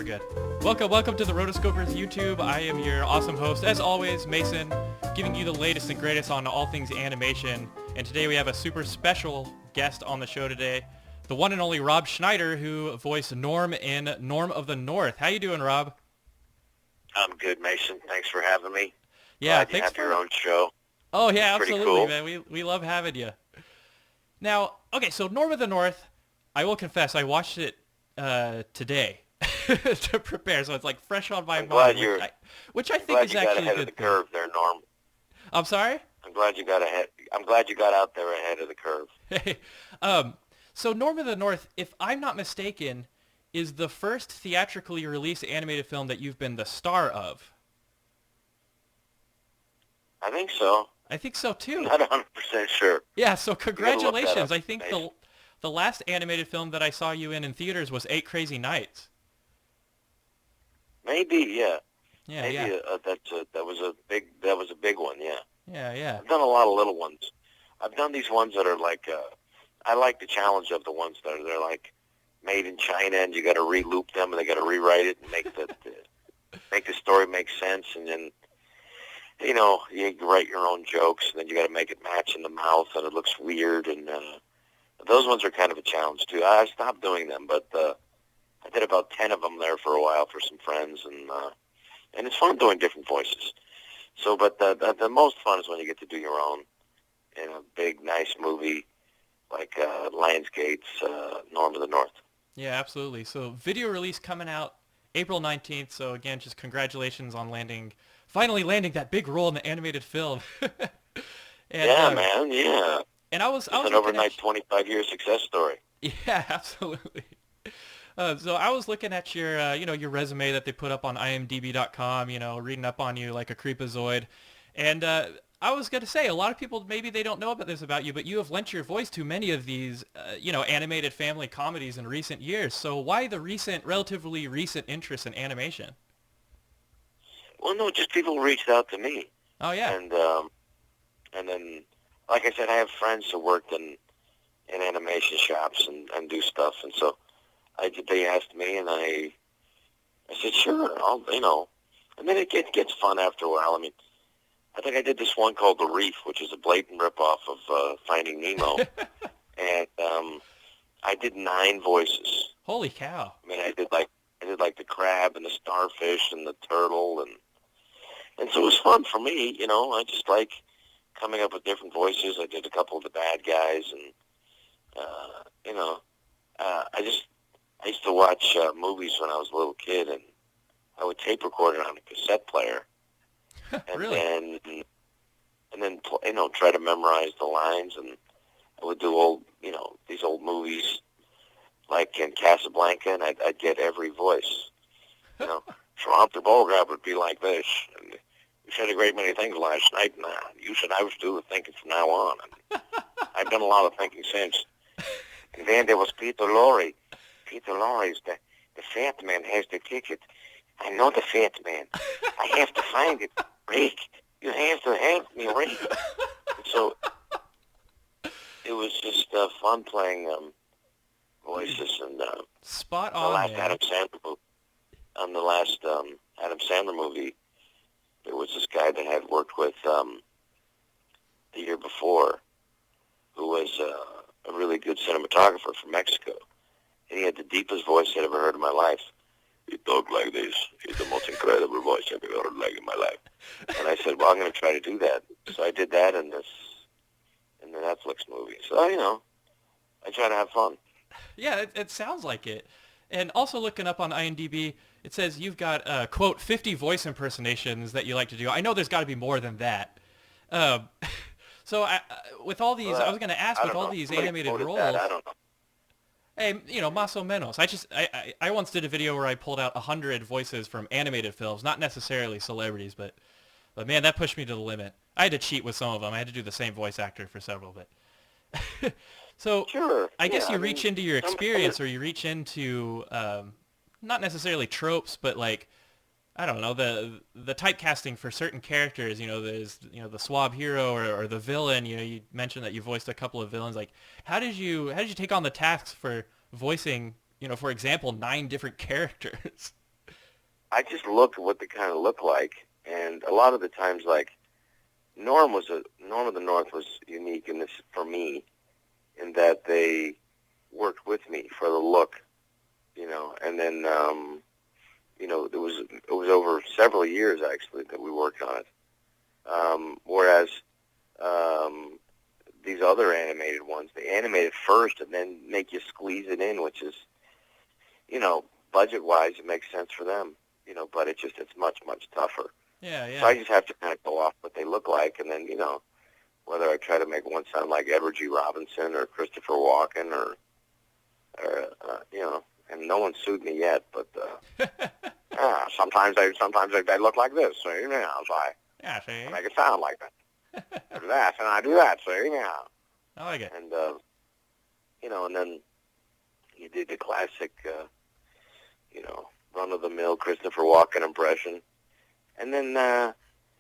we're good. Welcome to the Rotoscopers YouTube. I am your awesome host, as always, Mason, giving you the latest and greatest on all things animation. And today we have a super special guest on the show today, the one and only Rob Schneider, who voiced Norm in Norm of the North. How you doing, Rob? I'm good, Mason. Thanks for having me. Yeah, Glad you have your own show. Oh yeah, It's absolutely, cool. man. We love having you. Now, okay, so Norm of the North, I will confess, I watched it today to prepare, so it's like fresh on my mind, which I think is actually a good thing. Glad you got ahead of the curve there, Norm. I'm sorry? I'm glad you got ahead. I'm glad you got out there ahead of the curve. Hey, so Norm of the North, if I'm not mistaken, is the first theatrically released animated film that you've been the star of. I think so. I think so too. I'm not 100% sure. Yeah, so congratulations. Up, I think the last animated film that I saw you in theaters was 8 Crazy Nights. Maybe, yeah. Yeah, Maybe yeah. That was a big one, yeah. Yeah. I've done a lot of little ones. I've done these ones that are like, I like the challenge of the ones that they're like made in China, and you got to re-loop them, and they got to rewrite it and make the story make sense, and then you write your own jokes, and then you got to make it match in the mouth, and it looks weird, and those ones are kind of a challenge too. I stopped doing them, but I did about 10 of them there for a while for some friends, and it's fun doing different voices. So, but the most fun is when you get to do your own in a big, nice movie like Lionsgate's Norm of the North. Yeah, absolutely. So video release coming out April 19th. So again, just congratulations on finally landing that big role in the animated film. And, man, yeah. And I was an overnight 25-year success story. Yeah, absolutely. So I was looking at your, your resume that they put up on IMDb.com, reading up on you like a creepazoid. And I was going to say, a lot of people, maybe they don't know about this about you, but you have lent your voice to many of these, animated family comedies in recent years. So why the relatively recent interest in animation? Well, no, just people reached out to me. Oh, yeah. And then, like I said, I have friends who worked in animation shops and do stuff. And so they asked me, and I said, sure, and then it gets fun after a while. I mean, I think I did this one called The Reef, which is a blatant ripoff of Finding Nemo, and I did 9 voices. Holy cow! I mean, I did like the crab and the starfish and the turtle, and so it was fun for me. I just like coming up with different voices. I did a couple of the bad guys, and I used to watch movies when I was a little kid, and I would tape record it on a cassette player, and really? then try to memorize the lines, and I would do these old movies like in Casablanca, and I'd get every voice. Trump the Bogart would be like this, and you said a great many things last night, and you said I was doing thinking from now on, and I've done a lot of thinking since. And then there was Peter Lorre. Peter Lorre is the fat man has the ticket. I know the fat man. I have to find it. Rick, you have to help me, Rick. And so it was just fun playing voices. And spot on. The last Adam Sandler movie. On the last Adam Sandler movie, there was this guy that I had worked with the year before, who was a really good cinematographer from Mexico. And he had the deepest voice I'd ever heard in my life. He talked like this. He's the most incredible voice I've ever heard in my life. And I said, well, I'm going to try to do that. So I did that in the Netflix movie. So, I try to have fun. Yeah, it sounds like it. And also looking up on IMDb, it says you've got, quote, 50 voice impersonations that you like to do. I know there's got to be more than that. So with all these, I was going to ask, with all these animated roles. I don't know. Hey, más o menos. I once did a video where I pulled out 100 voices from animated films, not necessarily celebrities, but man, that pushed me to the limit. I had to cheat with some of them. I had to do the same voice actor for several, but so sure. I guess you reach into your experience, or you reach into not necessarily tropes, but like, I don't know, the typecasting for certain characters. There's the swab hero or the villain. You mentioned that you voiced a couple of villains. Like, how did you take on the tasks for voicing, for example, 9 different characters? I just looked at what they kind of look like, and a lot of the times, like Norm of the North was unique in this for me, in that they worked with me for the look, and then it was over several years actually that we worked on it. Whereas these other animated ones, they animate it first and then make you squeeze it in, which is, budget-wise, it makes sense for them, but it's much, much tougher. Yeah, So yeah. I just have to kind of go off what they look like, and then, whether I try to make one sound like Edward G. Robinson or Christopher Walken or and no one sued me yet, but sometimes they look like this, so, so Yeah, I see? make it sound like that. I do that, and I do that, so, I like it. And, and then you did the classic, run-of-the-mill Christopher Walken impression. And then,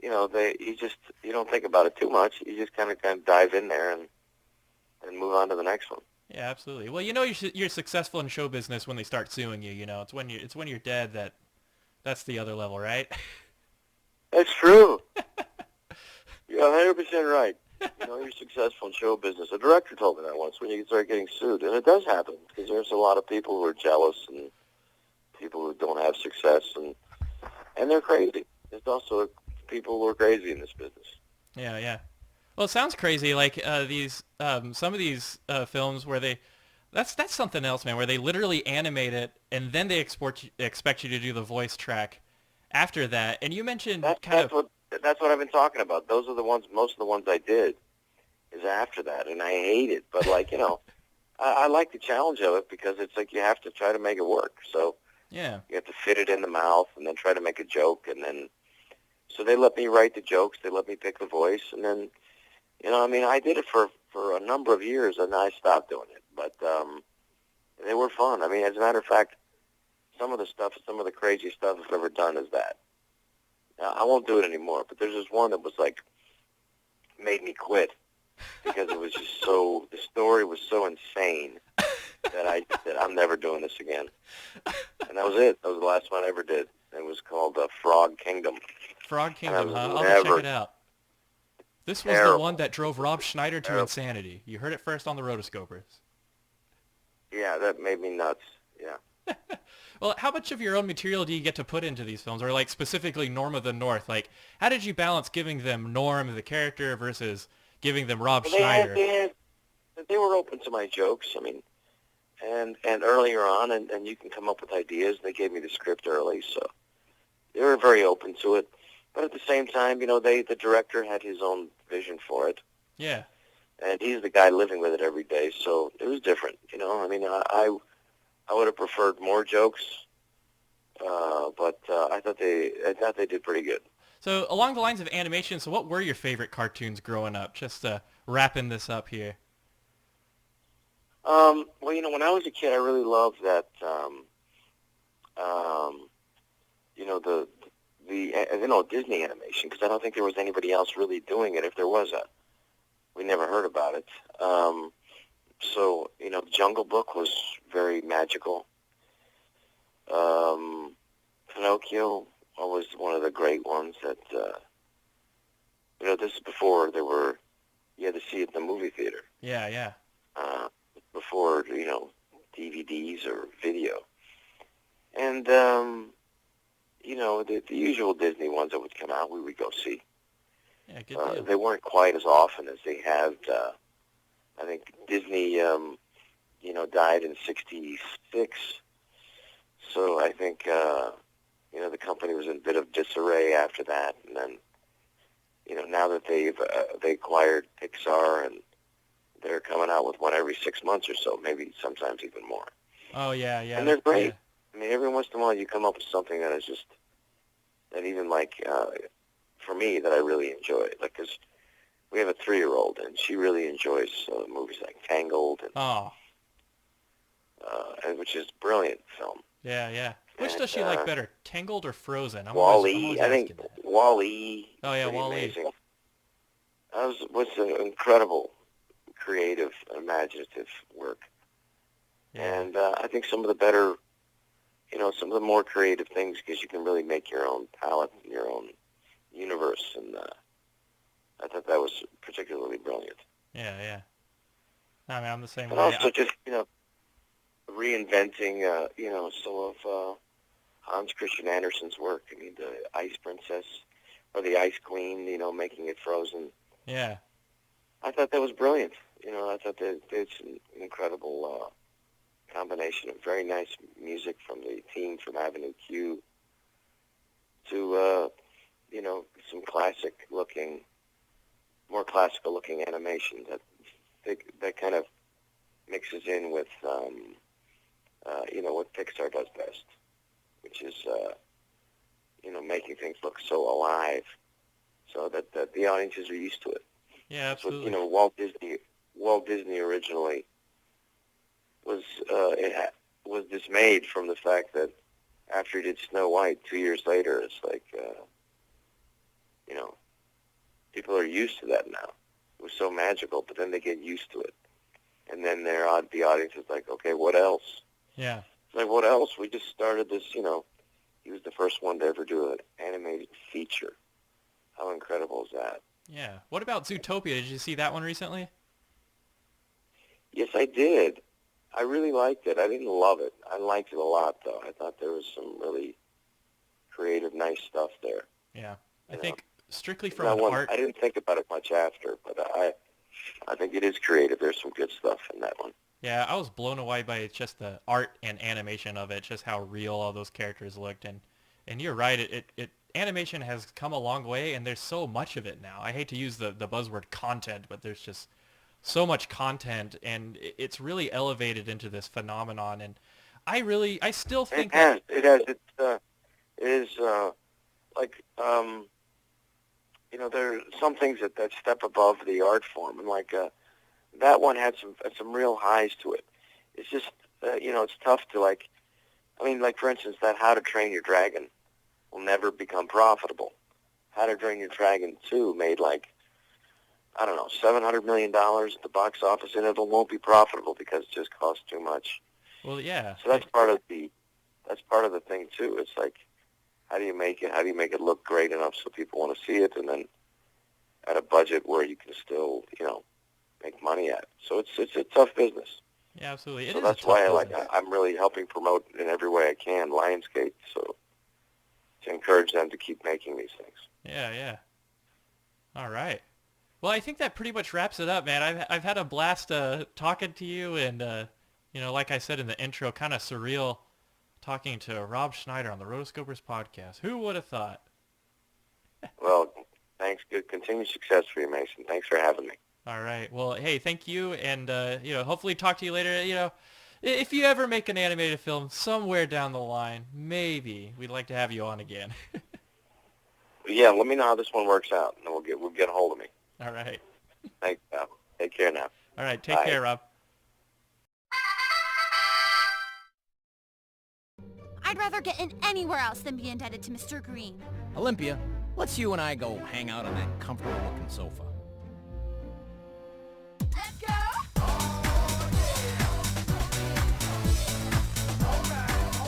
you don't think about it too much. You just kind of dive in there and move on to the next one. Yeah, absolutely. Well, you're successful in show business when they start suing you. It's when you're dead that's the other level, right? That's true. You're 100% right. You're successful in show business. A director told me that once, when you start getting sued. And it does happen, because there's a lot of people who are jealous and people who don't have success, and they're crazy. There's also people who are crazy in this business. Yeah, yeah. Well, it sounds crazy. Like some of these films where that's something else, man. Where they literally animate it and then they expect you to do the voice track after that. And you mentioned That's what I've been talking about. Those are the ones. Most of the ones I did is after that, and I hate it. But I like the challenge of it, because it's like you have to try to make it work. So yeah, you have to fit it in the mouth and then try to make a joke, and then so they let me write the jokes. They let me pick the voice, and then I did it for a number of years, and I stopped doing it. But they were fun. As a matter of fact, some of the crazy stuff I've ever done is that. I won't do it anymore, but there's this one that was made me quit, because it was just the story was so insane that I said, I'm never doing this again. And that was it. That was the last one I ever did. It was called Frog Kingdom. Frog Kingdom, huh? I'll Never, check it out. This was the one that drove Rob Schneider to insanity. You heard it first on the Rotoscopers. Yeah, that made me nuts. Yeah. Well, how much of your own material do you get to put into these films, or specifically Norm of the North? How did you balance giving them Norm, the character, versus giving them Rob Schneider? They were open to my jokes. And earlier on, and you can come up with ideas. They gave me the script early, so they were very open to it. But at the same time, the director had his own vision for it. Yeah. And he's the guy living with it every day, so it was different. I would have preferred more jokes, but I thought they did pretty good. So along the lines of animation, so what were your favorite cartoons growing up? Just wrapping this up here. Well, when I was a kid, I really loved that. The Disney animation, because I don't think there was anybody else really doing it. If there was, we never heard about it. So, Jungle Book was very magical. Pinocchio was one of the great ones that, this is before you had to see it in the movie theater. Yeah, yeah. Before, DVDs or video. And, the usual Disney ones that would come out, we would go see. Yeah, good deal. They weren't quite as often as they have. I think Disney, died in '66, so I think the company was in a bit of disarray after that. And then, now that they acquired Pixar, and they're coming out with one every 6 months or so, maybe sometimes even more. Oh yeah, yeah. And they're great. Yeah. Every once in a while you come up with something that is just that even for me, that I really enjoy. Because we have a 3-year-old, and she really enjoys movies like Tangled, and which is a brilliant film. Yeah, yeah. Which does she like better, Tangled or Frozen? WALL-E. I think WALL-E. Oh yeah, WALL-E. Amazing. That was an incredible, creative, imaginative work. Yeah. And I think some of the better some of the more creative things, because you can really make your own palette, your own universe, and I thought that was particularly brilliant. Yeah, yeah. I mean, I'm the same And way. also just, reinventing, some of Hans Christian Andersen's work. I mean, the Ice Princess or the Ice Queen, making it frozen. Yeah. I thought that was brilliant. I thought that it's an incredible combination of very nice music from the team from Avenue Q to, some more classical looking animation that kind of mixes in with, what Pixar does best, which is, making things look so alive so that the audiences are used to it. Yeah, absolutely. That's what, Walt Disney originally was dismayed from the fact that after he did Snow White 2 years later, it's like, people are used to that now. It was so magical, but then they get used to it. And then the audience is like, okay, what else? Yeah. It's like, what else? We just started this, he was the first one to ever do an animated feature. How incredible is that? Yeah. What about Zootopia? Did you see that one recently? Yes, I did. I really liked it. I didn't love it. I liked it a lot, though. I thought there was some really creative, nice stuff there. Yeah. I think strictly from an art... I didn't think about it much after, but I think it is creative. There's some good stuff in that one. Yeah, I was blown away by just the art and animation of it, just how real all those characters looked. And you're right, it animation has come a long way, and there's so much of it now. I hate to use the buzzword content, but there's just so much content, and it's really elevated into this phenomenon. And I still think it has. There are some things that step above the art form, and that one had some real highs to it. It's just, it's tough to for instance, that How to Train Your Dragon will never become profitable. How to Train Your Dragon 2 made $700 million at the box office, and it won't be profitable because it just costs too much. Well, yeah. So that's part of the thing too. It's like, how do you make it look great enough so people want to see it, and then at a budget where you can still, make money at it. So it's a tough business. Yeah, absolutely. So that's why I'm really helping promote in every way I can Lionsgate, so to encourage them to keep making these things. Yeah, yeah. All right. Well, I think that pretty much wraps it up, man. I've had a blast talking to you, and like I said in the intro, kind of surreal talking to Rob Schneider on the Rotoscopers podcast. Who would have thought? Well, thanks. Good continued success for you, Mason. Thanks for having me. All right. Well, hey, thank you, and hopefully talk to you later. If you ever make an animated film somewhere down the line, maybe we'd like to have you on again. Yeah, let me know how this one works out, and we'll get a hold of me. All right. Thanks, pal. Take care now. All right. Take care, Rob. I'd rather get in anywhere else than be indebted to Mr. Green. Olympia, let's you and I go hang out on that comfortable-looking sofa. Let's go!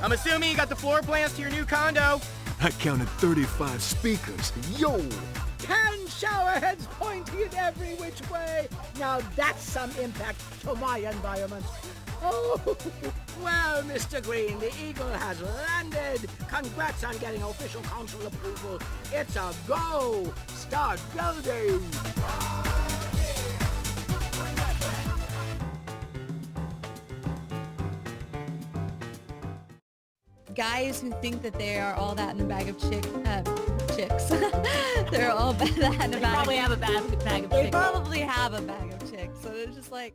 I'm assuming you got the floor plans to your new condo. I counted 35 speakers. Yo! 10 shower heads pointing in every which way. Now that's some impact to my environment. Oh, well, Mr. Green, the Eagle has landed. Congrats on getting official council approval. It's a go. Start building. Guys who think that they are all that in a bag of chicks. They're all that in a bag. They probably have a bag of They chicks. probably have a bag of chicks. So they're just like,